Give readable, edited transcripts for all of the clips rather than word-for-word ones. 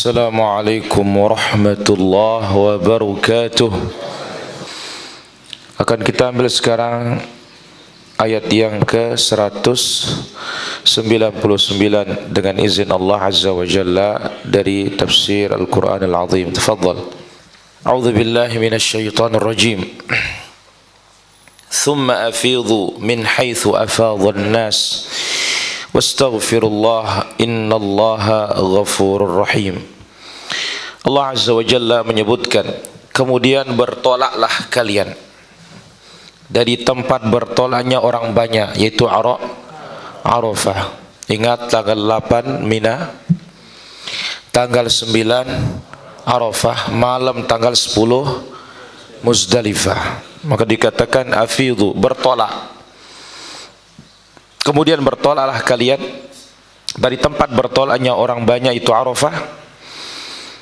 Assalamualaikum warahmatullahi wabarakatuh. Akan kita ambil sekarang ayat yang ke-199 dengan izin Allah Azza wa Jalla dari tafsir Al-Quran Al-Azim. Tafadhal. A'udzu billahi minasy syaithanir rajim. Thumma afidhu min haitsu afadha an-nas wastaghfirullah innallaha ghafurur rahim. Allah Azza wa Jalla menyebutkan, kemudian bertolaklah kalian dari tempat bertolaknya orang banyak, yaitu Arafah. Ingat tanggal 8 Mina, tanggal 9 Arafah, malam tanggal 10 Muzdalifah. Maka dikatakan afidhu, bertolak. Kemudian bertolaklah kalian dari tempat bertolaknya orang banyak, itu Arafah.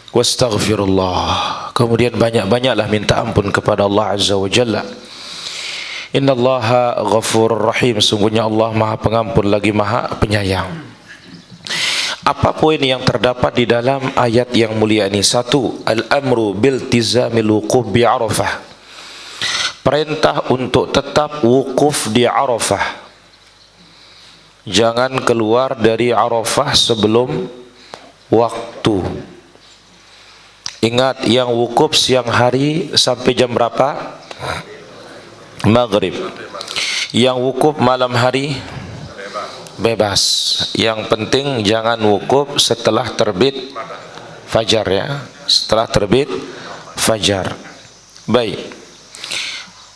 Wastaghfirullah, kemudian banyak-banyaklah minta ampun kepada Allah Azza wa Jalla. Innallaha ghafurur rahim, sungguhnya Allah Maha Pengampun lagi Maha Penyayang. Apa poin yang terdapat di dalam ayat yang mulia ini? Satu, al-amru biltizamil wuquf bi Arafah. Perintah untuk tetap wukuf di Arafah. Jangan keluar dari Arafah sebelum waktu. Ingat, yang wukuf siang hari sampai jam berapa? Maghrib. Yang wukuf malam hari bebas. Yang penting jangan wukuf setelah terbit fajar, ya. Setelah terbit fajar. Baik.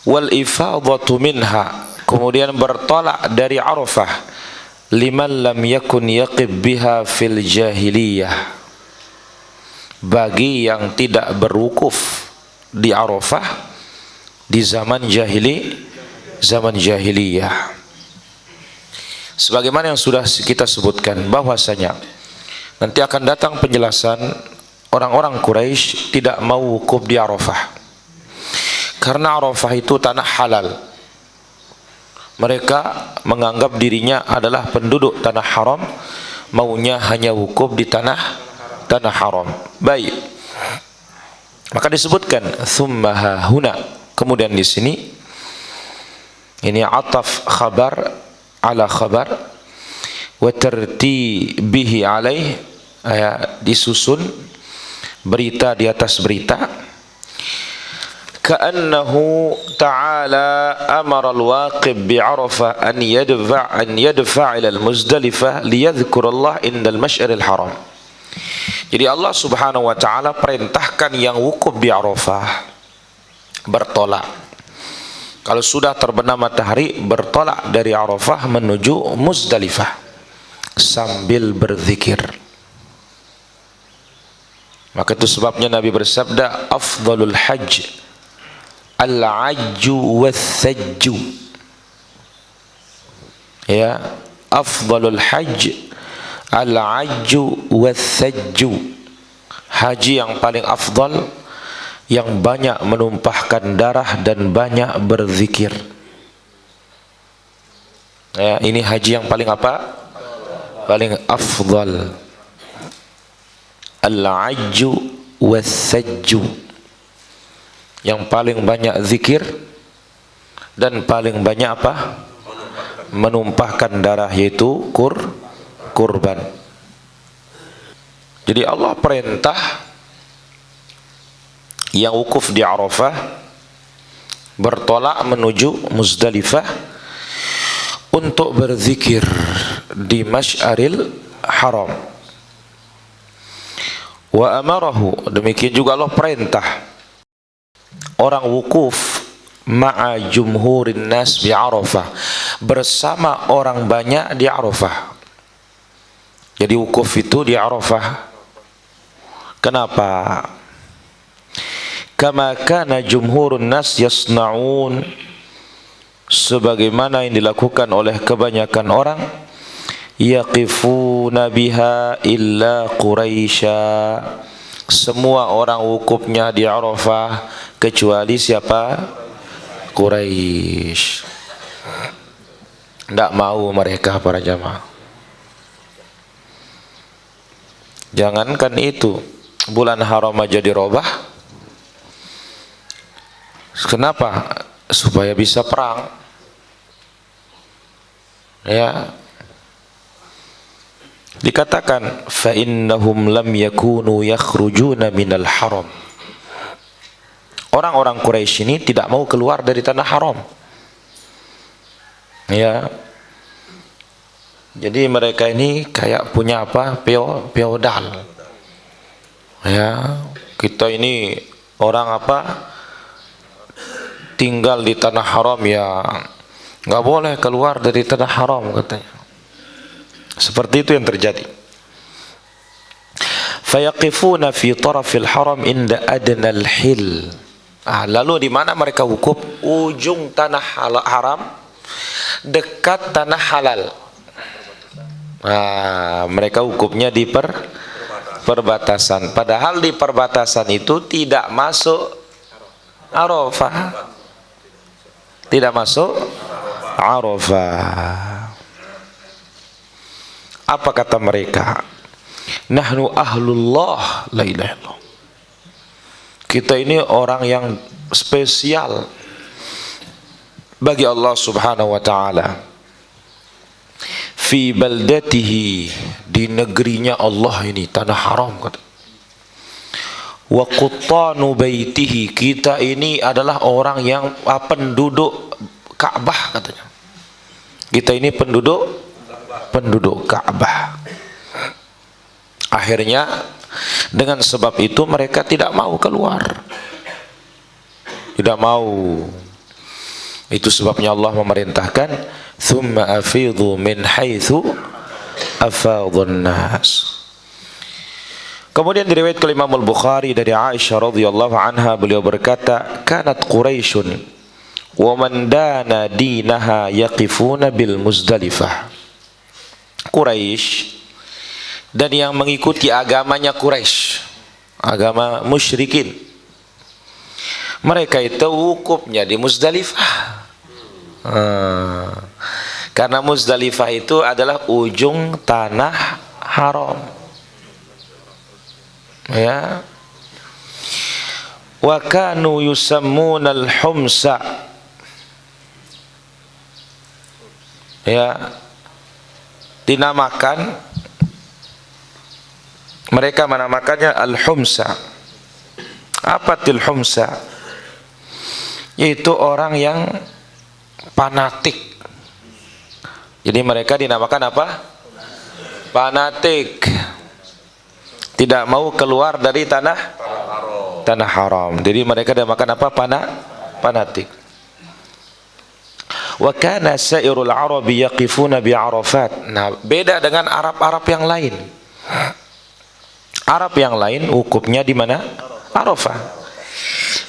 Wal ifadatu minha, kemudian bertolak dari Arafah. Liman lam yakun yaqib biha fil jahiliyah, bagi yang tidak berwukuf di Arafah di zaman jahiliyah. Sebagaimana yang sudah kita sebutkan bahwasanya nanti akan datang penjelasan orang-orang Quraisy tidak mau wukuf di Arafah karena Arafah itu tanah halal. Mereka menganggap dirinya adalah penduduk tanah haram, maunya hanya wukuf di tanah haram. Baik. Maka disebutkan tsumma hahuna. Kemudian di sini ini ataf khabar ala khabar wa tartibihi alaih, disusun berita di atas berita. Ka'annahu ta'ala amara al-waqib bi'arafah an yadfa' ila al-Muzdalifah liyadhkur Allah indal masy'aril haram. Jadi Allah Subhanahu wa ta'ala perintahkan yang wukuf di Arafah bertolak. Kalau sudah terbenam matahari, bertolak dari Arafah menuju Muzdalifah sambil berzikir. Maka itu sebabnya Nabi bersabda, afdalul hajj al-ajju was-sajju. Ya, afdalul hajj al-ajju was-sajju. Haji yang paling afdal, yang banyak menumpahkan darah dan banyak berzikir. Ya, ini haji yang paling apa? Paling afdal. Al-ajju was-sajju, yang paling banyak zikir dan paling banyak apa? Menumpahkan darah, yaitu kurban. Jadi Allah perintah yang wukuf di Arafah bertolak menuju Muzdalifah untuk berzikir di Masy'aril Haram. Wa amarahu, demikian juga Allah perintah orang wukuf ma'a jumhurin nas bi Arafah, bersama orang banyak di Arafah. Jadi wukuf itu di Arafah. Kenapa? Kama kana jumhurun nas yasna'un, sebagaimana yang dilakukan oleh kebanyakan orang, yaqifuna biha illa Quraisya, semua orang wukufnya di Arafah kecuali siapa? Quraisy. Tidak mau mereka, para jamaah. Jangankan itu, bulan haram aja dirobah. Kenapa? Supaya bisa perang. Ya. Dikatakan fa innahum lam yakunu yakhrujuna minal haram. Orang-orang Quraisy ini tidak mau keluar dari tanah haram. Ya. Jadi mereka ini kayak punya apa? Feodal. Ya, kita ini orang apa? Tinggal di tanah haram ya, nggak boleh keluar dari tanah haram katanya. Seperti itu yang terjadi. Fayaqifuna fi tarafil haram inda adnal hil. Lalu di mana mereka wukuf? Ujung tanah haram, dekat tanah halal. Mereka wukufnya di perbatasan. Padahal di perbatasan itu tidak masuk Arafah. Tidak masuk Arafah. Apa kata mereka? Nahnu ahlullah la ilaha illallah. Kita ini orang yang spesial bagi Allah Subhanahu wa taala. Fi baldatihi, di negerinya Allah ini, tanah haram kata. Wa quttanu baitihi, kita ini adalah orang yang penduduk Ka'bah katanya. Kita ini penduduk Ka'bah. Akhirnya dengan sebab itu mereka tidak mau keluar. Tidak mau. Itu sebabnya Allah memerintahkan thumma afidhu min haitsu afadhun nas. Kemudian diriwayatkan oleh Imam Al-Bukhari dari Aisyah radhiyallahu anha, beliau berkata, kanat Quraisyun wa man dana dinaha yaqifuna bil Muzdalifah. Quraisy dan yang mengikuti agamanya Quraisy, agama musyrikin, mereka itu wukufnya di Muzdalifah. Karena Muzdalifah itu adalah ujung tanah haram. Ya. Wa kanu yusammuna al-humsa. Ya. Dinamakan, mereka menamakannya al-humsa. Apa til humsa? Yaitu orang yang fanatik. Jadi mereka dinamakan apa? Fanatik. Tidak mau keluar dari tanah haram. Jadi mereka dinamakan apa? Fanatik. Wa kana sairul arabi yaqifuna bi Arafat. Nah, beda dengan Arab-Arab yang lain. Arab yang lain wukufnya di mana? Arafah.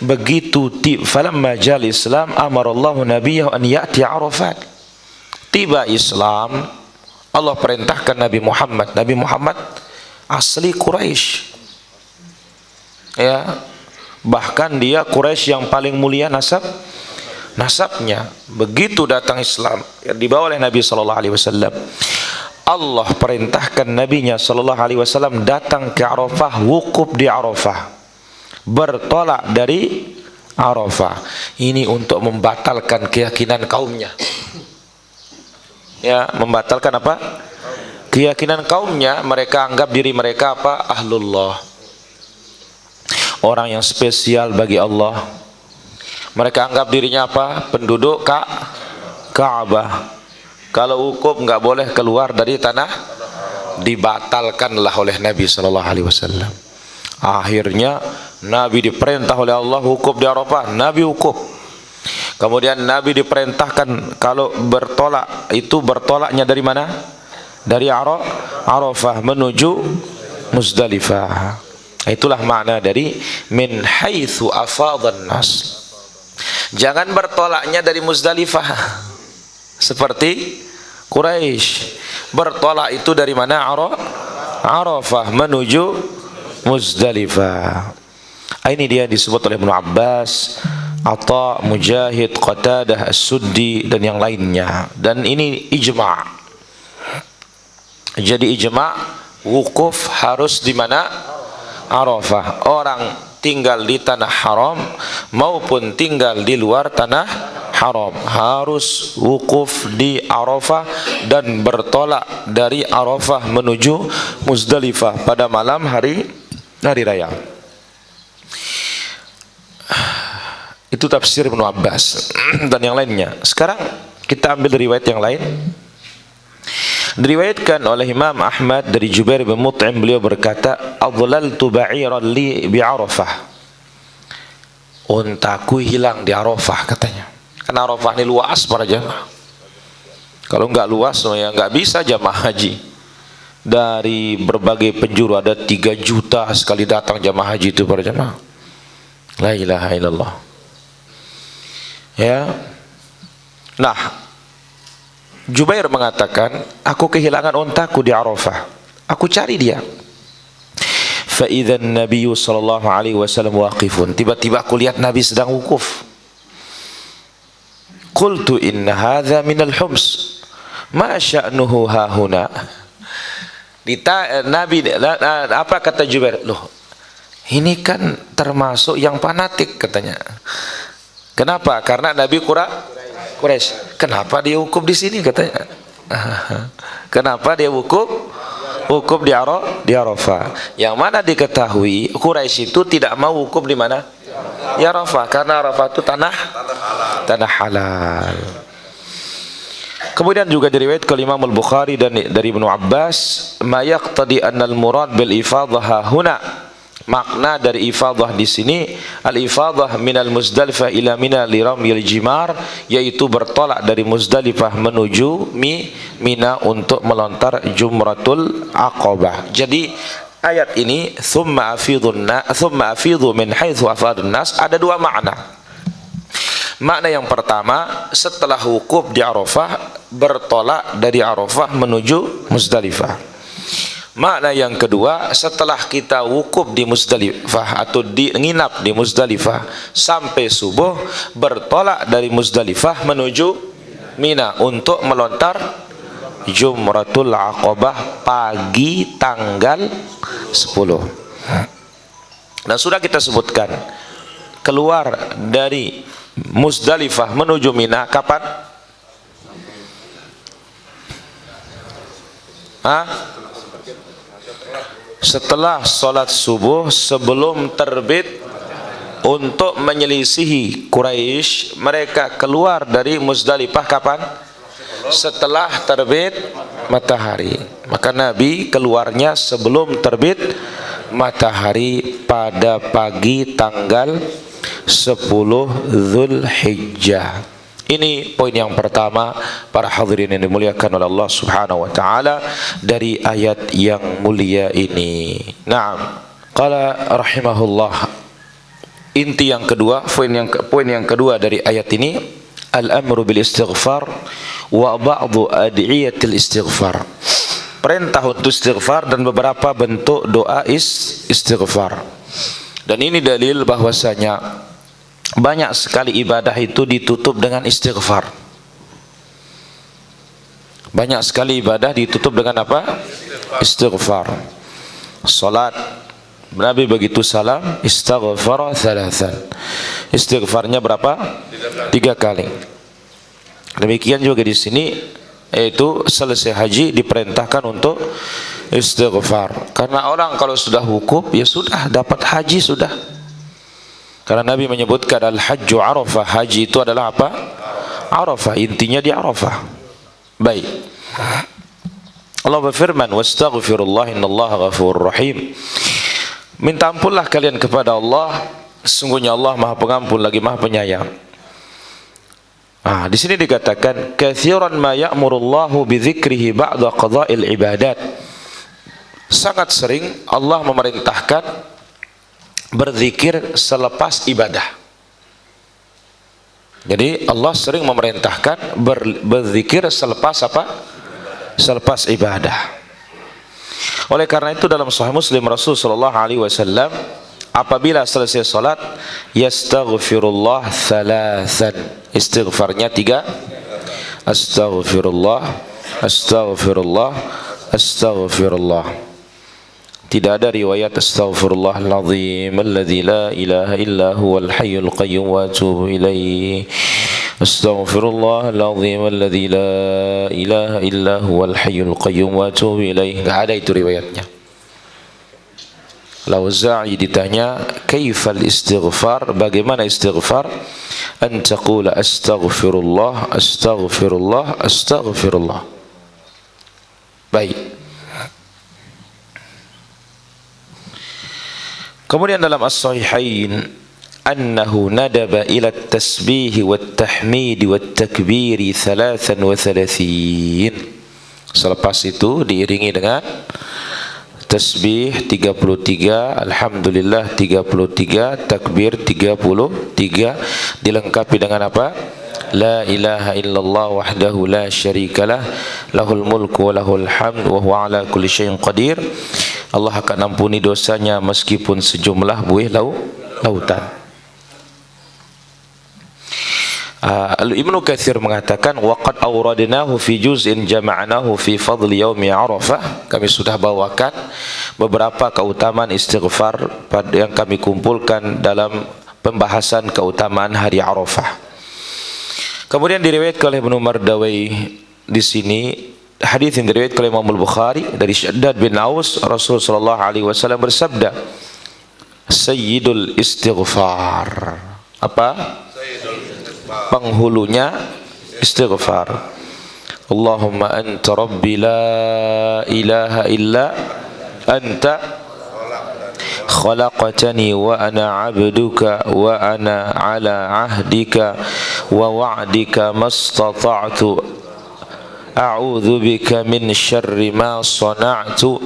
Begitu falamma jal Islam amarallahu nabiyahu an ya'ti Arafat. Tiba Islam, Allah perintahkan Nabi Muhammad asli Quraisy. Ya, bahkan dia Quraisy yang paling mulia nasabnya. Begitu datang Islam yang dibawa oleh Nabi sallallahu alaihi wasallam, Allah perintahkan nabinya sallallahu alaihi wasallam datang ke Arafah, wukuf di Arafah, bertolak dari Arafah. Ini untuk membatalkan keyakinan kaumnya. Ya, membatalkan apa? Keyakinan kaumnya. Mereka anggap diri mereka apa? Ahlullah, orang yang spesial bagi Allah. Mereka anggap dirinya apa? Penduduk Ka'bah. Kalau wukuf nggak boleh keluar dari tanah, dibatalkanlah oleh Nabi sallallahu alaihi wasallam. Akhirnya Nabi diperintah oleh Allah wukuf di Arafah, Nabi wukuf. Kemudian Nabi diperintahkan kalau bertolak, itu bertolaknya dari mana? Dari Arafah menuju Muzdalifah. Itulah makna dari min haitsu afadhan nas. Jangan bertolaknya dari Muzdalifah seperti Quraisy. Bertolak itu dari mana? Arafah menuju Muzdalifah. Ini dia disebut oleh Ibnu Abbas, Atha, Mujahid, Qatadah, As-Suddi dan yang lainnya. Dan ini ijma'. Jadi ijma' wukuf harus di mana? Arafah. Orang tinggal di tanah haram maupun tinggal di luar tanah haram harus wukuf di Arafah dan bertolak dari Arafah menuju Muzdalifah pada malam hari raya. Itu tafsir Ibnu Abbas dan yang lainnya. Sekarang kita ambil riwayat yang lain. Diriwayatkan oleh Imam Ahmad dari Jubair bin Mut'im, beliau berkata, "Adlaltu ba'iran li bi Arafah." Untaku hilang di Arafah katanya. Karena Arafah ini luas para jamaah. Kalau enggak luas ya enggak bisa jamaah haji. Dari berbagai penjuru ada 3 juta sekali datang jamaah haji itu para jamaah. La ilaha illallah. Ya. Nah, Jubair mengatakan, aku kehilangan untaku di Arafah. Aku cari dia. Fa idzan Nabi sallallahu alaihi wasallam waqifun. Tiba-tiba aku lihat Nabi sedang wukuf. Qultu inna hadza minal hums. Ma sya'nuhu hahuna. Nabi apa kata Jubair? Loh, ini kan termasuk yang fanatik katanya. Kenapa? Karena Nabi Quraisy. Kenapa dia wukuf di sini katanya? Kenapa dia wukuf di Arafah? Yang mana diketahui Quraisy itu tidak mau wukuf di mana? Di Arafah, karena Arafah itu tanah halal. Kemudian juga diriwayat ke Imam Al-Bukhari dan dari Ibnu Abbas, ma yaqtadi anna al-murad bil ifadhah huna. Makna dari ifadah di sini, al-ifadah minal Muzdalifah ila Mina li ramyil jimar, yaitu bertolak dari Muzdalifah menuju Mina untuk melontar jumratul aqabah. Jadi ayat ini thumma afidhu min haitsu afadun nas ada 2 makna. Makna yang pertama, setelah wukuf di Arafah bertolak dari Arafah menuju Muzdalifah. Makna yang kedua, setelah kita wukuf di Muzdalifah atau nginap di Muzdalifah sampai subuh, bertolak dari Muzdalifah menuju Mina untuk melontar Jumratul Aqabah pagi tanggal 10. Nah, sudah kita sebutkan keluar dari Muzdalifah menuju Mina kapan? Setelah sholat subuh, sebelum terbit, untuk menyelisihi Quraisy. Mereka keluar dari Muzdalifah kapan? Setelah terbit matahari. Maka Nabi keluarnya sebelum terbit matahari pada pagi tanggal 10 Dzulhijjah. Ini poin yang pertama para hadirin yang dimuliakan oleh Allah Subhanahu wa taala dari ayat yang mulia ini. Naam. Qala rahimahullah. Inti yang kedua, poin yang kedua dari ayat ini, al-amru bil istighfar wa ba'dhu ad'iyatil istighfar. Perintah untuk istighfar dan beberapa bentuk doa istighfar. Dan ini dalil bahwasanya banyak sekali ibadah itu ditutup dengan istighfar. Banyak sekali ibadah ditutup dengan apa? Istighfar. Salat, Nabi begitu salam, istaghfara thalathan. Istighfarnya berapa? 3 kali. Demikian juga di sini, yaitu selesai haji diperintahkan untuk istighfar. Karena orang kalau sudah wukuf, ya sudah dapat haji sudah. Karena Nabi menyebutkan al-hajju Arafah, haji itu adalah apa? Arafah, intinya di Arafah. Baik. Allah berfirman, wastaghfirullah innallaha ghafurur rahim. Minta ampunlah kalian kepada Allah, sesungguhnya Allah Maha Pengampun lagi Maha Penyayang. Di sini dikatakan katsiran ma ya'murullahu bi dzikrihi ba'da qada'il ibadat. Sangat sering Allah memerintahkan berzikir selepas ibadah. Jadi Allah sering memerintahkan berzikir selepas apa? Selepas ibadah. Oleh karena itu dalam Sahih Muslim Rasul sallallahu alaihi wasallam apabila selesai salat yastaghfirullah thalathan. Istighfarnya 3. Astaghfirullah, astaghfirullah, astaghfirullah. Tidak ada riwayat astaghfirullahalazim alladzi la ilaha illa huwal hayyul qayyum wa atubu ilaih. Astaghfirullahalazim alladzi la ilaha illa huwal hayyul qayyum wa atubu ilaih. Enggak ada itu riwayatnya. Al-Auza'i ditanya, "Kaifal istighfar?" Bagaimana istighfar? An taqula astaghfirullah, astaghfirullah, astaghfirullah. Baik. Kemudian dalam As-Sahihain annahu nadaba ila at-tasbih wat-tahmid wat-takbir 33. Selepas itu diiringi dengan tasbih 33, alhamdulillah 33, takbir 33, dilengkapi dengan apa? La ilaha illallah wahdahu la syarikalah, lahul mulku wa lahul hamd wa huwa ala kulli syai'in qadir. Allah akan ampuni dosanya meskipun sejumlah buih lautan. Ibnu Katsir mengatakan waqad awradnahu fi juz'in jama'nahu fi fadli yaumi Arafah. Kami sudah bawakan beberapa keutamaan istighfar yang kami kumpulkan dalam pembahasan keutamaan hari Arafah. Kemudian diriwayatkan oleh Ibnu Mardawai di sini hadis yang diriwayatkan oleh Imam Al-Bukhari dari Syaddad bin Aus, Rasul sallallahu alaihi wasallam bersabda, Sayyidul istighfar. Apa? Penghulunya istighfar. Allahumma anta rabbi la ilaha illa anta khalaqtani wa ana 'abduka wa ana 'ala 'ahdika wa wa'dika mastata'tu a'udzu bika min syarri ma sana'tu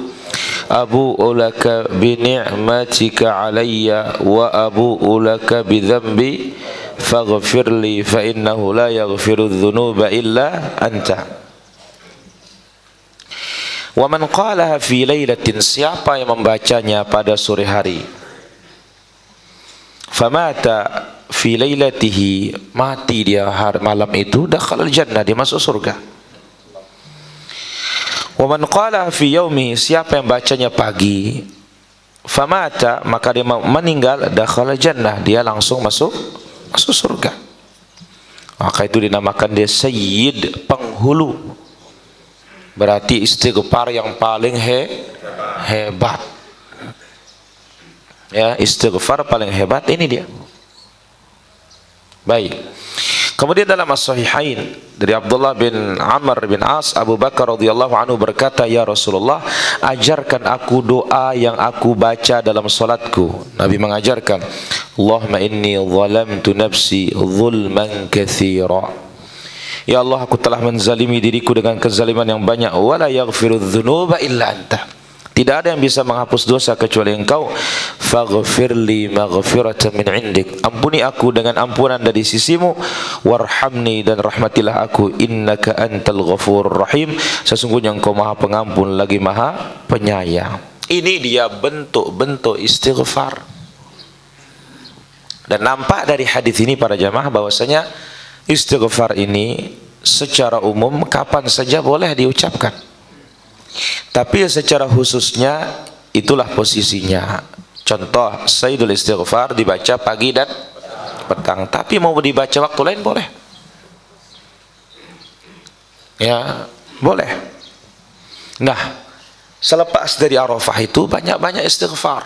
abu'u laka bi ni'matika 'alayya wa abu'u laka bi dhanbi faghfirli fa innahu la yaghfiru dzunuba illa anta. Wa man qalaha fi lailatin, siapa yang membacanya pada sore hari, famata fi lailatihi, mati dia malam itu, dakhala al-jannah, dia masuk surga. Wa man qalaha fi yaumihi, siapa yang bacanya pagi, famata, maka dia meninggal, dakhala al-jannah, dia langsung masuk surga. Maka itu dinamakan dia sayyid, penghulu. Berarti istighfar yang paling hebat. Ya, istighfar paling hebat ini dia. Baik. Kemudian dalam As-Sahihain dari Abdullah bin Amr bin As, Abu Bakar radhiyallahu anhu berkata, "Ya Rasulullah, ajarkan aku doa yang aku baca dalam salatku." Nabi mengajarkan, "Allahumma inni zalamtu nafsi zulman katsira." Ya Allah, aku telah menzalimi diriku dengan kezaliman yang banyak. Wala yaghfiru dzunuba illa anta. Tidak ada yang bisa menghapus dosa kecuali Engkau. Faghfirli maghfiratan min indik. Ampuni aku dengan ampunan dari sisimu. Warhamni, dan rahmatilah aku. Innaka antal ghafurur rahim. Sesungguhnya Engkau Maha Pengampun lagi Maha Penyayang. Ini dia bentuk-bentuk istighfar. Dan nampak dari hadis ini para jamaah bahwasanya istighfar ini secara umum kapan saja boleh diucapkan. Tapi secara khususnya itulah posisinya. Contoh, Sayyidul istighfar dibaca pagi dan petang. Tapi mau dibaca waktu lain boleh. Ya, boleh. Nah, selepas dari Arafah itu banyak-banyak istighfar.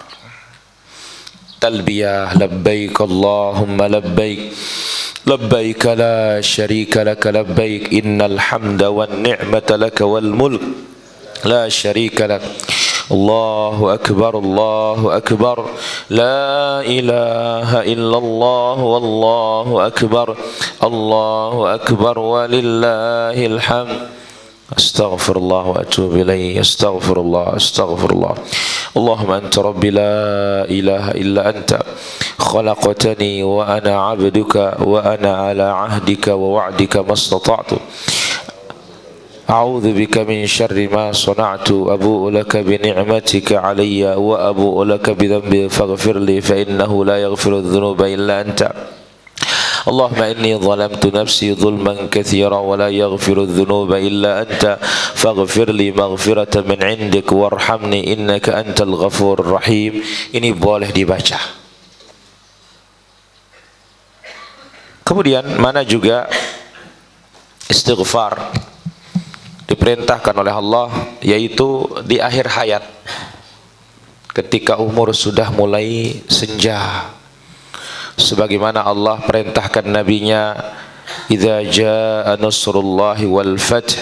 Talbiyah, labbaik Allahumma labbaik, labbaik la syarika laka labbaik, innal hamda wan ni'mata laka wal mulk la syarika lak. Allahu akbar, la ilaha illallah wallahu akbar, Allahu akbar walillahil hamd. Astaghfirullah wa atubu ilaih. Astaghfirullah, astaghfirullah. Allahumma anta rabbi la ilaha illa anta khalaqtani wa ana 'abduka wa ana 'ala 'ahdika wa wa'dika mastata'tu a'udzu bika min syarri ma sana'tu abu'u laka bi ni'matika 'alayya wa abu'u laka bi dhanbi faghfirli fa innahu la yaghfiru dzunuba illa anta. Allahumma inni zalamtu nafsi zulman katsira wa la yaghfiru dzunuba illa anta faghfir li maghfiratan min 'indik warhamni innaka antal ghafurur rahim. Ini boleh dibaca. Kemudian mana juga istighfar diperintahkan oleh Allah, yaitu di akhir hayat ketika umur sudah mulai senja, sebagaimana Allah perintahkan nabinya, idza jaa nasrullahi wal fath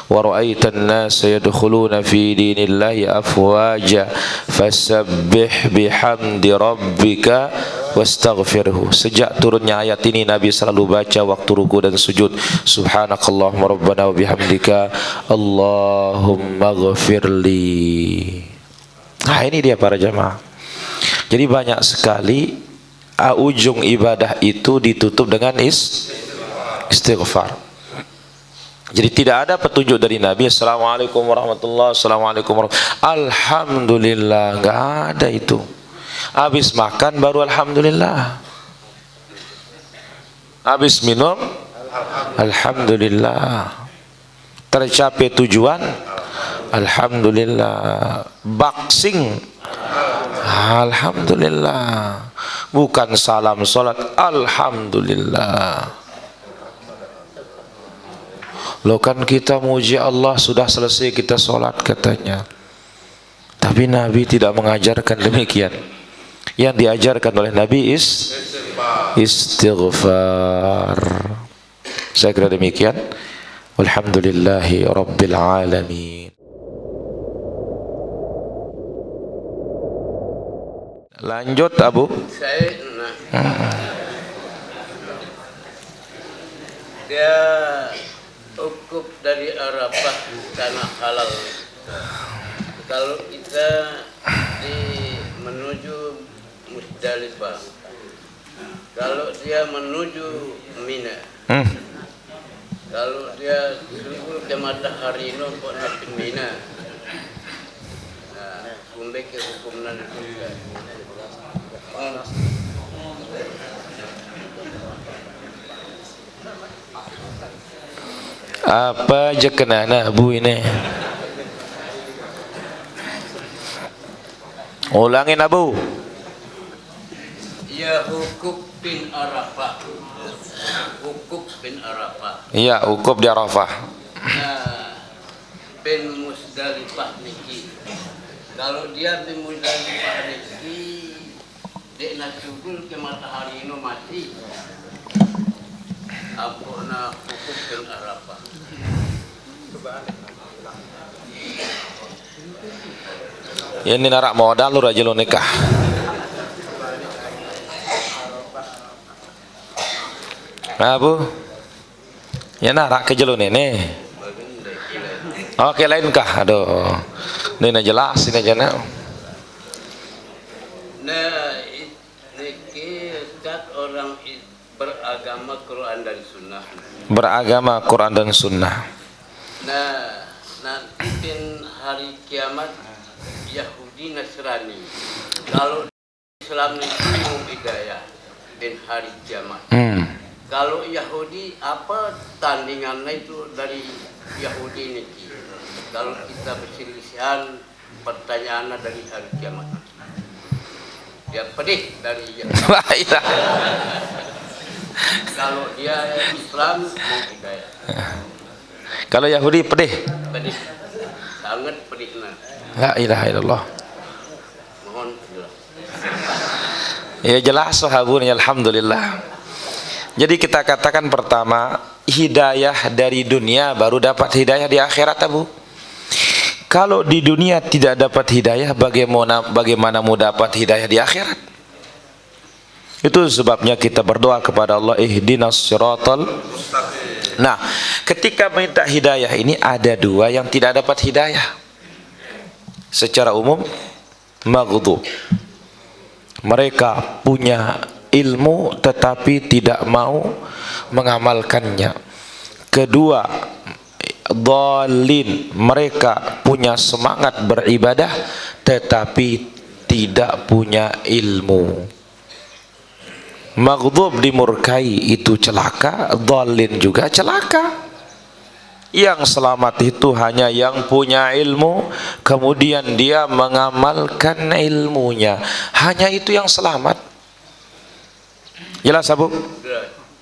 wa ra'aitan nasa yadkhuluna fi dinillahi afwaja fasabbih bihamdi rabbika wastaghfirhu. Sejak turunnya ayat ini Nabi selalu baca waktu ruku dan sujud, subhanakallahumma rabbana wa bihamdika Allahumma ghafirli. Nah, ini dia para jamaah. Jadi banyak sekali ujung ibadah itu ditutup dengan istighfar. Jadi tidak ada petunjuk dari Nabi assalamualaikum warahmatullahi, assalamualaikum warahmatullahi, alhamdulillah, enggak ada itu. Habis makan baru alhamdulillah, habis minum alhamdulillah, tercapai tujuan alhamdulillah, baksing alhamdulillah, bukan salam salat alhamdulillah. Loh, kan kita muji Allah sudah selesai kita salat katanya, tapi Nabi tidak mengajarkan demikian. Yang diajarkan oleh Nabi istighfar. Saya kira demikian. Walhamdulillahi rabbil alamin. Lanjut Abu. Dia ukuf dari Arafah tanah halal. Kalau kita menuju Musdalifah, kalau dia menuju Mina, kalau dia sulul ke matahari nombok nabi Mina, nah kumbe ke hukum nan juga. Apa aja kenana Bu ini? Ulangin Abu. Ya hukuk bin Arafah. Hukuk bin Arafah. Iya, hukuk di Arafah. Nah, bin Musdalifah niki. Kalau dia bin Musdalifah niki, dia nak cubul ke matahari no mati. Ampuna hukuk bin Arafah. Ini narak modal lu raja lu nikah. Nah Bu, ya narak ke jalur ini. Oke, lain kah? Aduh, ini jelas ini aja nak. Nah, ini kat orang beragama Quran dan Sunnah. Beragama Quran dan Sunnah. Nah, nanti bin hari kiamat Yahudi Nasrani. Kalau Islam itu hidayah bin hari kiamat. Kalau Yahudi apa tandingannya itu dari Yahudi niki? Kalau kita berselisihan pertanyaannya dari hari kiamat. Dia pedih dari Yahudi. Kalau dia Islam mau hidayah. Kalau Yahudi pedih. Pedih. Sangat pedihnya. La ilaha illallah. Mohon jelas. Ya jelas sahabun, alhamdulillah. Jadi kita katakan pertama, hidayah dari dunia baru dapat hidayah di akhirat Abu. Kalau di dunia tidak dapat hidayah, bagaimana mau dapat hidayah di akhirat? Itu sebabnya kita berdoa kepada Allah, ihdinas siratal mustaqim. Nah, ketika minta hidayah ini ada dua yang tidak dapat hidayah. Secara umum, maghdub. Mereka punya ilmu tetapi tidak mau mengamalkannya. Kedua, dhalin, mereka punya semangat beribadah tetapi tidak punya ilmu. Maghdub dimurkai itu celaka, dhalin juga celaka. Yang selamat itu hanya yang punya ilmu, kemudian dia mengamalkan ilmunya. Hanya itu yang selamat. Jelas Abu?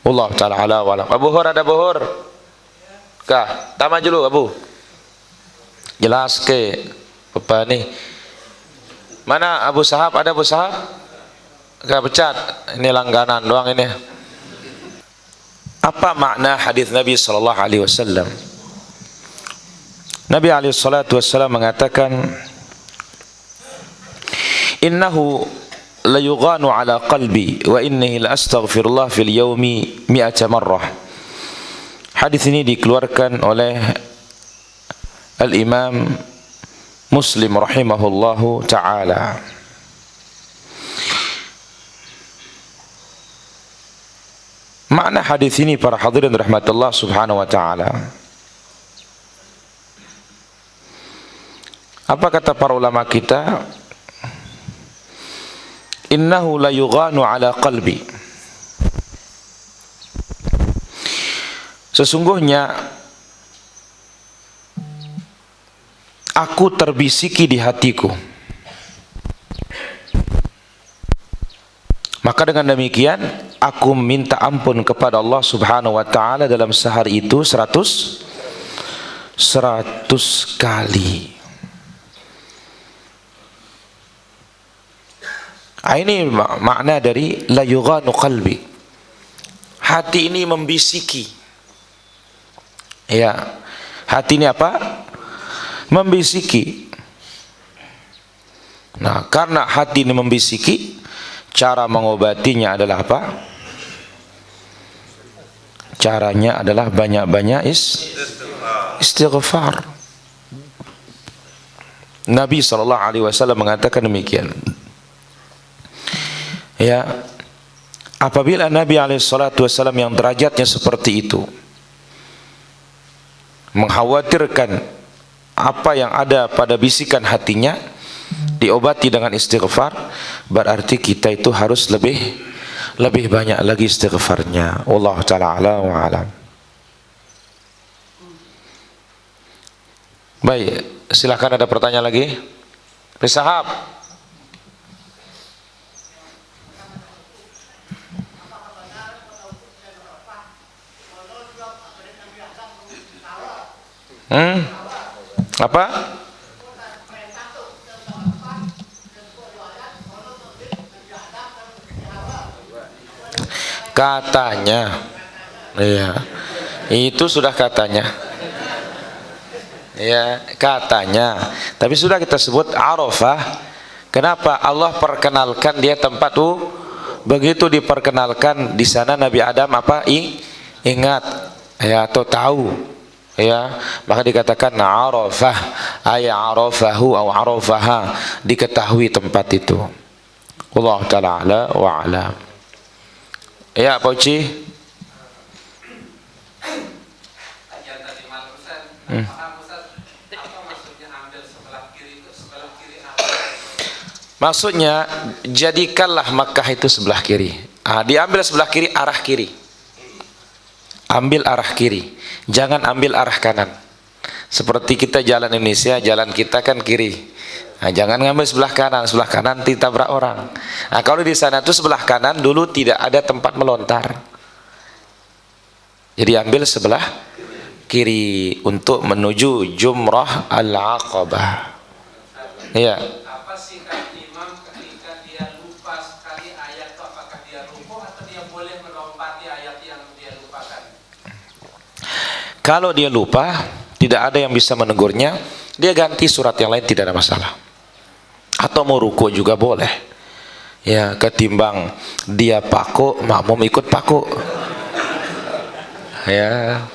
Allah Ta'ala ala wa alam. Abu Hur, ada Abu Hur? Kah? Tama dulu Abu. Jelas ke apa nih? Mana Abu Sahab? Ada Abu Sahab? Gak pecat. Ini langganan doang ini. Apa makna hadis Nabi sallallahu alaihi wasallam? Nabi alaihi salatu wasallam mengatakan, innahu la yughanu ala qalbi wa inni la astaghfirullah fil yawmi 100 marrah. Hadis ini dikeluarkan oleh Al-Imam Muslim rahimahullahu taala. Makna hadis ini para hadirin rahmatullah subhanahu wa taala. Apa kata para ulama kita? Innahu la yughanu ala qalbi. Sesungguhnya aku terbisiki di hatiku. Maka dengan demikian aku minta ampun kepada Allah Subhanahu wa taala dalam sehari itu 100 kali. Ini makna dari la yughanu qalbi. Hati ini membisiki. Ya, hati ini apa? Membisiki. Nah, karena hati ini membisiki, cara mengobatinya adalah apa? Caranya adalah banyak-banyak istighfar. Nabi sallallahu alaihi wasallam mengatakan demikian. Ya, apabila Nabi alaihi salatu wasallam yang derajatnya seperti itu mengkhawatirkan apa yang ada pada bisikan hatinya diobati dengan istighfar, berarti kita itu harus lebih banyak lagi istighfarnya. Wallahu ta'ala ala wa alam. Baik, silakan, ada pertanyaan lagi? Sahab. Apa? Katanya. Iya. Itu sudah katanya. Ya, katanya. Tapi sudah kita sebut Arafah. Kenapa Allah perkenalkan dia tempat begitu diperkenalkan di sana Nabi Adam apa? Ingat ya, atau tahu. Ya, maka dikatakan Arafah, ay arafahu atau arafaha, diketahui tempat itu. Allah taala ala wa alam. Ya, Pak Uci. Maksudnya jadikanlah Makkah itu sebelah kiri. Diambil sebelah kiri, arah kiri. Ambil arah kiri, jangan ambil arah kanan. Seperti kita jalan Indonesia, jalan kita kan kiri. Jangan ngambil sebelah kanan ditabrak orang. Kalau di sana tuh sebelah kanan dulu tidak ada tempat melontar. Jadi ambil sebelah kiri untuk menuju Jumrah Al-Aqabah. Iya. Apa sikap imam ketika dia lupa sekali ayat itu, apakah dia rukuk atau dia boleh melompati ayat yang dia lupakan? Kalau dia lupa, tidak ada yang bisa menegurnya, dia ganti surat yang lain, tidak ada masalah. Atau mau ruku juga boleh. Ya, ketimbang dia paku, makmum ikut paku. Ya.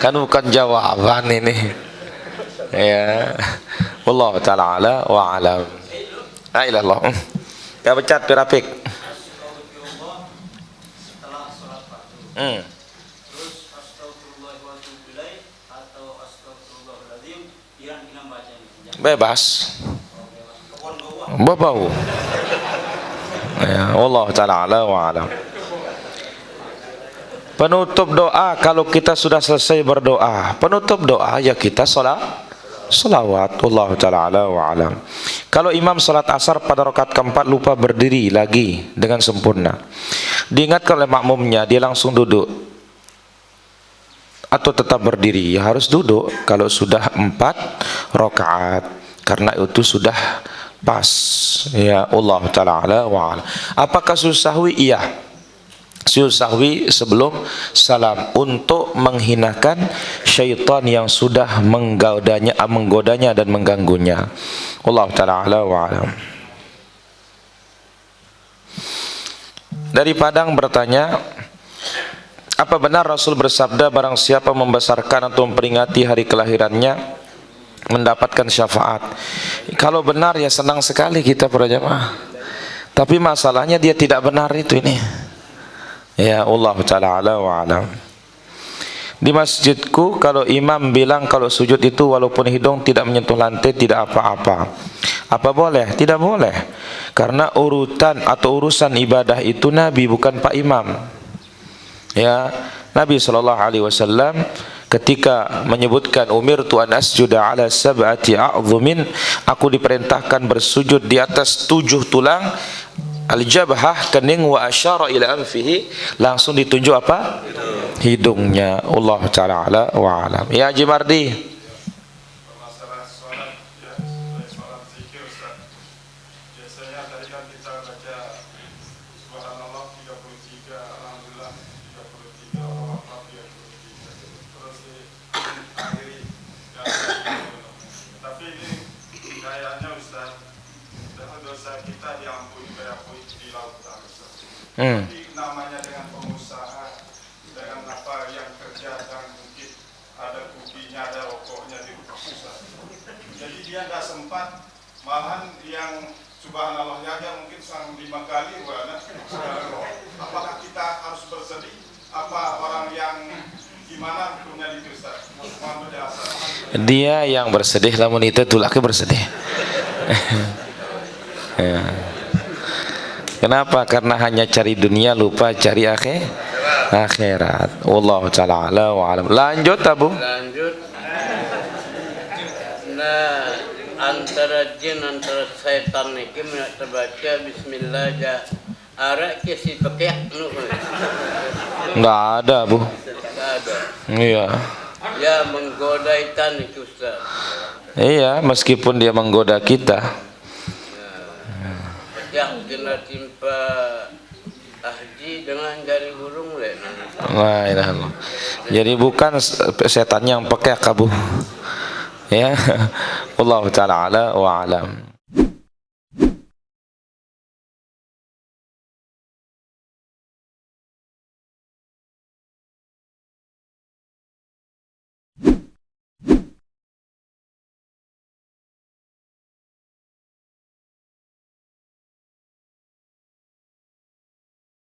Kan bukan jawaban ini. Ya. Wallahu ta'ala ala wa alam. La ilaha illallah. Ya, pecat Pirapik. Setelah sholat fardu. Terus astagfirullah wa atubu ilaih atau astagfirullahaladzim, yang imam bacanya. Bebas. Bau. Ya, Allah taala ala wa alam. Penutup doa, kalau kita sudah selesai berdoa, penutup doa ya kita salawat. Allah taala ala wa alam. Kalau imam salat asar pada rakaat keempat lupa berdiri lagi dengan sempurna, diingatkan oleh makmumnya, dia langsung duduk atau tetap berdiri? Ya harus duduk kalau sudah 4 rakaat, karena itu sudah pas. Ya Allah taala ala wa alam. Apakah sujud sahwi? Iya, sujud sahwi sebelum salam untuk menghinakan syaitan yang sudah menggodanya dan mengganggunya. Allah taala ala wa alam. Dari Padang bertanya, apa benar Rasul bersabda barang siapa membesarkan atau memperingati hari kelahirannya mendapatkan syafaat? Kalau benar ya senang sekali kita para jamaah. Tapi masalahnya dia tidak benar itu ini. Ya Allah taala ala wa alam. Di masjidku kalau imam bilang kalau sujud itu walaupun hidung tidak menyentuh lantai tidak apa-apa. Apa boleh? Tidak boleh. Karena urutan atau urusan ibadah itu Nabi, bukan Pak Imam. Ya, Nabi SAW ketika menyebutkan umirtu an asjuda ala sab'ati a'dhumin, aku diperintahkan bersujud di atas 7 tulang, al-jabhah kening, wa asyara ila anfihi, langsung ditunjuk apa? Hidungnya. Allah taala ala wa alam. Ya Haji Mardi. Masalah sholat, ya, sholat zikir Ustaz. Biasanya tadi kan kita baca subhanallah 33, alhamdulillah 33, Allah 33. Terus diakhiri tapi ini kayaknya Ustaz, dosa kita diampuni di lautan Ustaz. Tapi namanya dengan pengusaha, dengan apa yang kerja dan mungkin ada kopinya, ada rokoknya di rumah Ustaz. Jadi dia nggak sempat, malahan yang subhanallah aja mungkin 5 kali bukan? Apakah kita harus bersedih? Apa orang yang gimana hukumnya itu Ustaz? Mohon penjelasan. Dia yang bersedih, lamun itu tulaknya bersedih. Ya. Kenapa? Karena hanya cari dunia, lupa cari akhirat. Allah taala ala wa alam. Lanjut Abu. Lanjut. Nah, antara jin antara setan niki menak terbaca bismillah ja arak ke si pekeh nu. Enggak ada, Bu. Enggak ada. Iya. Ya menggoda ikan itu Ustaz. Iya, meskipun dia menggoda kita. Yang kena timpa Haji dengan jari burung le. La ilaha illallah. Jadi bukan setan yang pakai kabu. Ya. Allah taala ala wa alam.